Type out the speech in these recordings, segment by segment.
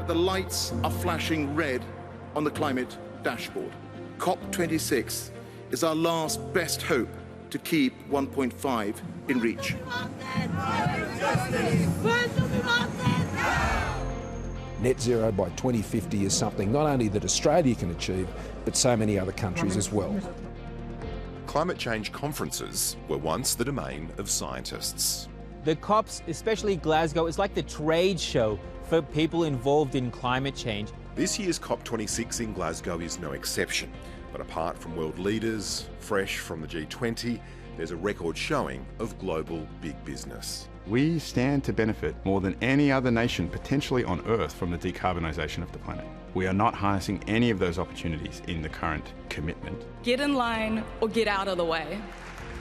The lights are flashing red on the climate dashboard. COP26 is our last best hope to keep 1.5 in reach. Net zero by 2050 is something not only that Australia can achieve, but so many other countries as well. Climate change conferences were once the domain of scientists. The COPs, especially Glasgow, is like the trade show for people involved in climate change. This year's COP26 in Glasgow is no exception. But apart from world leaders, fresh from the G20, there's a record showing of global big business. We stand to benefit more than any other nation potentially on Earth from the decarbonisation of the planet. We are not harnessing any of those opportunities in the current commitment. Get in line or get out of the way.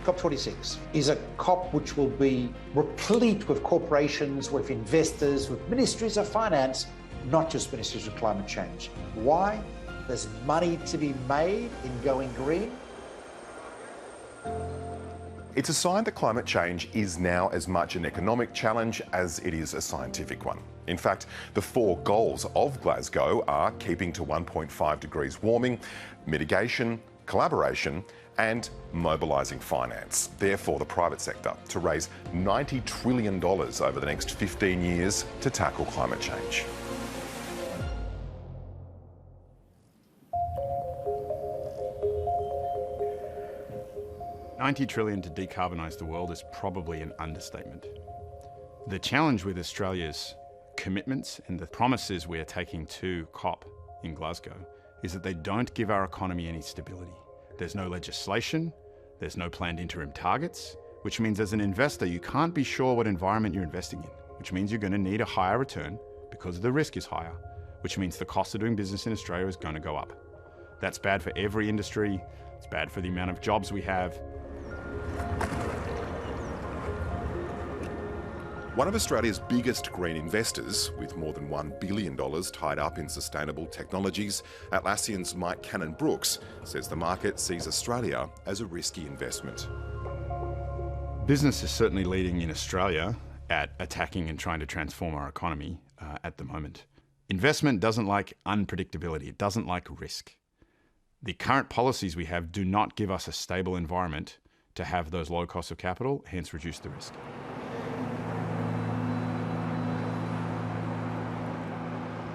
COP26 is a COP which will be replete with corporations, with investors, with ministries of finance, not just ministries of climate change. Why? There's money to be made in going green. It's a sign that climate change is now as much an economic challenge as it is a scientific one. In fact, the 4 goals of Glasgow are keeping to 1.5 degrees warming, mitigation, collaboration, and mobilising finance. Therefore, the private sector to raise $90 trillion over the next 15 years to tackle climate change. $90 trillion to decarbonise the world is probably an understatement. The challenge with Australia's commitments and the promises we are taking to COP in Glasgow is that they don't give our economy any stability. There's no legislation, there's no planned interim targets, which means as an investor you can't be sure what environment you're investing in, which means you're going to need a higher return because the risk is higher, which means the cost of doing business in Australia is going to go up. That's bad for every industry, it's bad for the amount of jobs we have. One of Australia's biggest green investors, with more than $1 billion tied up in sustainable technologies, Atlassian's Mike Cannon-Brookes, says the market sees Australia as a risky investment. Business is certainly leading in Australia at attacking and trying to transform our economy at the moment. Investment doesn't like unpredictability, it doesn't like risk. The current policies we have do not give us a stable environment to have those low costs of capital, hence reduce the risk.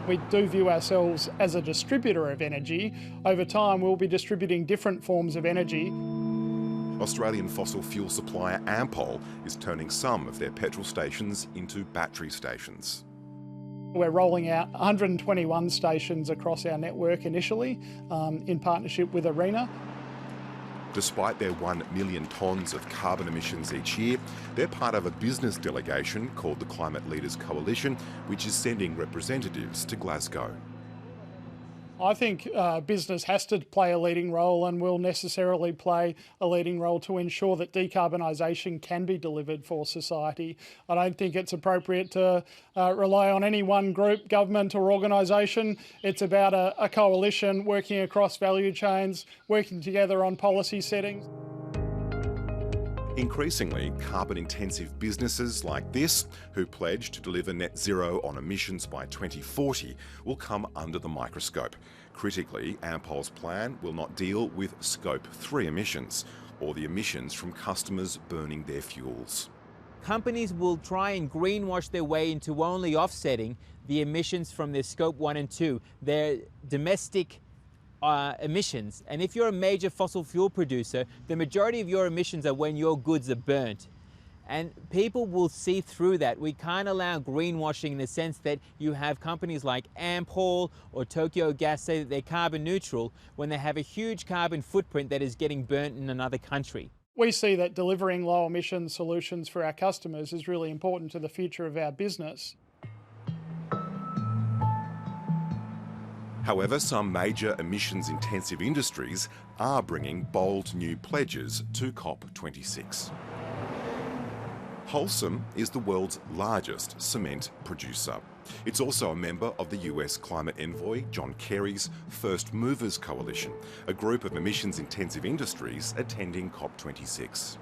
We do view ourselves as a distributor of energy. Over time, we'll be distributing different forms of energy. Australian fossil fuel supplier Ampol is turning some of their petrol stations into battery stations. We're rolling out 121 stations across our network initially in partnership with ARENA. Despite their 1 million tonnes of carbon emissions each year, they're part of a business delegation called the Climate Leaders Coalition, which is sending representatives to Glasgow. I think business has to play a leading role and will necessarily play a leading role to ensure that decarbonisation can be delivered for society. I don't think it's appropriate to rely on any one group, government or organisation. It's about a coalition working across value chains, working together on policy settings. Increasingly, carbon-intensive businesses like this, who pledge to deliver net zero on emissions by 2040, will come under the microscope. Critically, Ampol's plan will not deal with Scope 3 emissions, or the emissions from customers burning their fuels. Companies will try and greenwash their way into only offsetting the emissions from their Scope 1 and 2, their domestic emissions. And if you're a major fossil fuel producer, the majority of your emissions are when your goods are burnt. And people will see through that. We can't allow greenwashing in the sense that you have companies like Ampol or Tokyo Gas say that they're carbon neutral when they have a huge carbon footprint that is getting burnt in another country. We see that delivering low emission solutions for our customers is really important to the future of our business. However, some major emissions-intensive industries are bringing bold new pledges to COP26. Holcim is the world's largest cement producer. It's also a member of the US climate envoy John Kerry's First Movers Coalition, a group of emissions-intensive industries attending COP26.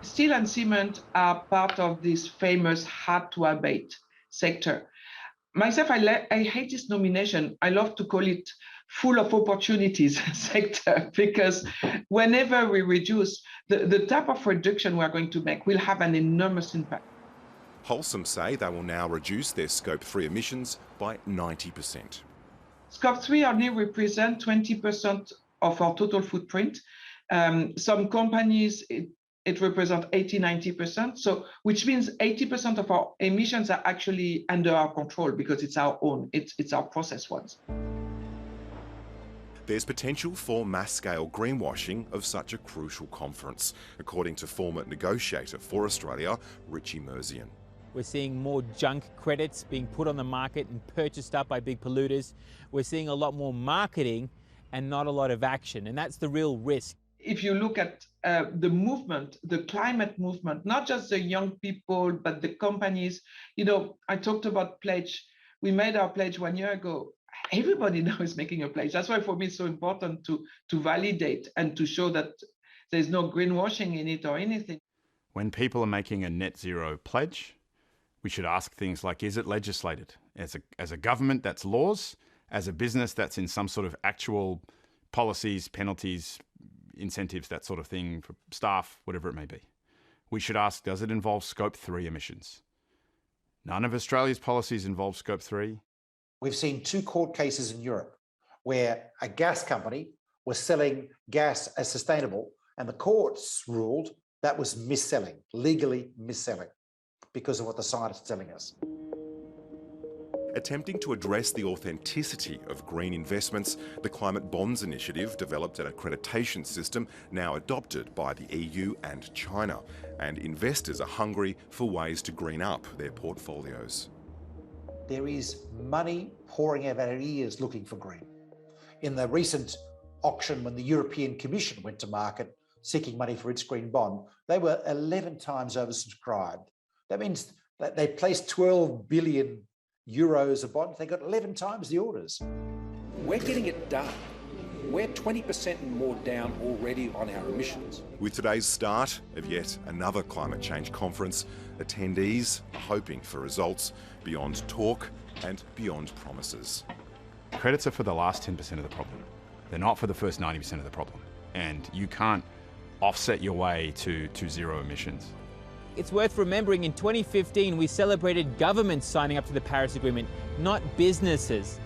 Steel and cement are part of this famous hard-to-abate sector. Myself, I hate this nomination. I love to call it full of opportunities sector, because whenever we reduce, the type of reduction we're going to make will have an enormous impact. Wholesome say they will now reduce their Scope 3 emissions by 90%. Scope 3 only represent 20% of our total footprint. Some companies, it represents 80-90%, so which means 80% of our emissions are actually under our control because it's our own, it's our process ones. There's potential for mass-scale greenwashing of such a crucial conference, according to former negotiator for Australia, Richie Merzian. We're seeing more junk credits being put on the market and purchased up by big polluters. We're seeing a lot more marketing and not a lot of action, and that's the real risk. If you look at the movement, the climate movement, not just the young people, but the companies, you know, I talked about pledge. We made our pledge 1 year ago. Everybody now is making a pledge. That's why for me it's so important to validate and to show that there's no greenwashing in it or anything. When people are making a net zero pledge, we should ask things like, is it legislated? As a government, that's laws. As a business, that's in some sort of actual policies, penalties, incentives, that sort of thing for staff, whatever it may be. We should ask, does it involve Scope 3 emissions? None of Australia's policies involve Scope 3. We've seen 2 court cases in Europe where a gas company was selling gas as sustainable, and the courts ruled that was mis-selling, legally mis-selling, because of what the science is telling us. Attempting to address the authenticity of green investments, the Climate Bonds Initiative developed an accreditation system now adopted by the EU and China, and investors are hungry for ways to green up their portfolios. There is money pouring out of our ears looking for green. In the recent auction, when the European Commission went to market seeking money for its green bond, they were 11 times oversubscribed. That means that they placed 12 billion euros a bond. They got 11 times the orders. We're getting it done. We're 20% and more down already on our emissions. With today's start of yet another climate change conference, attendees are hoping for results beyond talk and beyond promises. Credits are for the last 10% of the problem. They're not for the first 90% of the problem. And you can't offset your way to zero emissions. It's worth remembering in 2015 we celebrated governments signing up to the Paris Agreement, not businesses.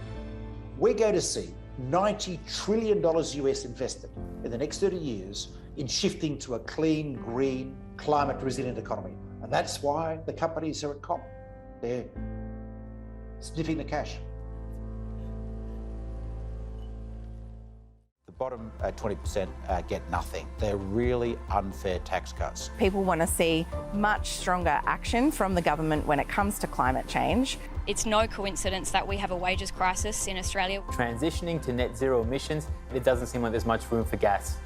We're going to see $90 trillion US invested in the next 30 years in shifting to a clean, green, climate resilient economy. And that's why the companies are at COP. They're sniffing the cash. The bottom 20% get nothing. They're really unfair tax cuts. People want to see much stronger action from the government when it comes to climate change. It's no coincidence that we have a wages crisis in Australia. Transitioning to net zero emissions, it doesn't seem like there's much room for gas.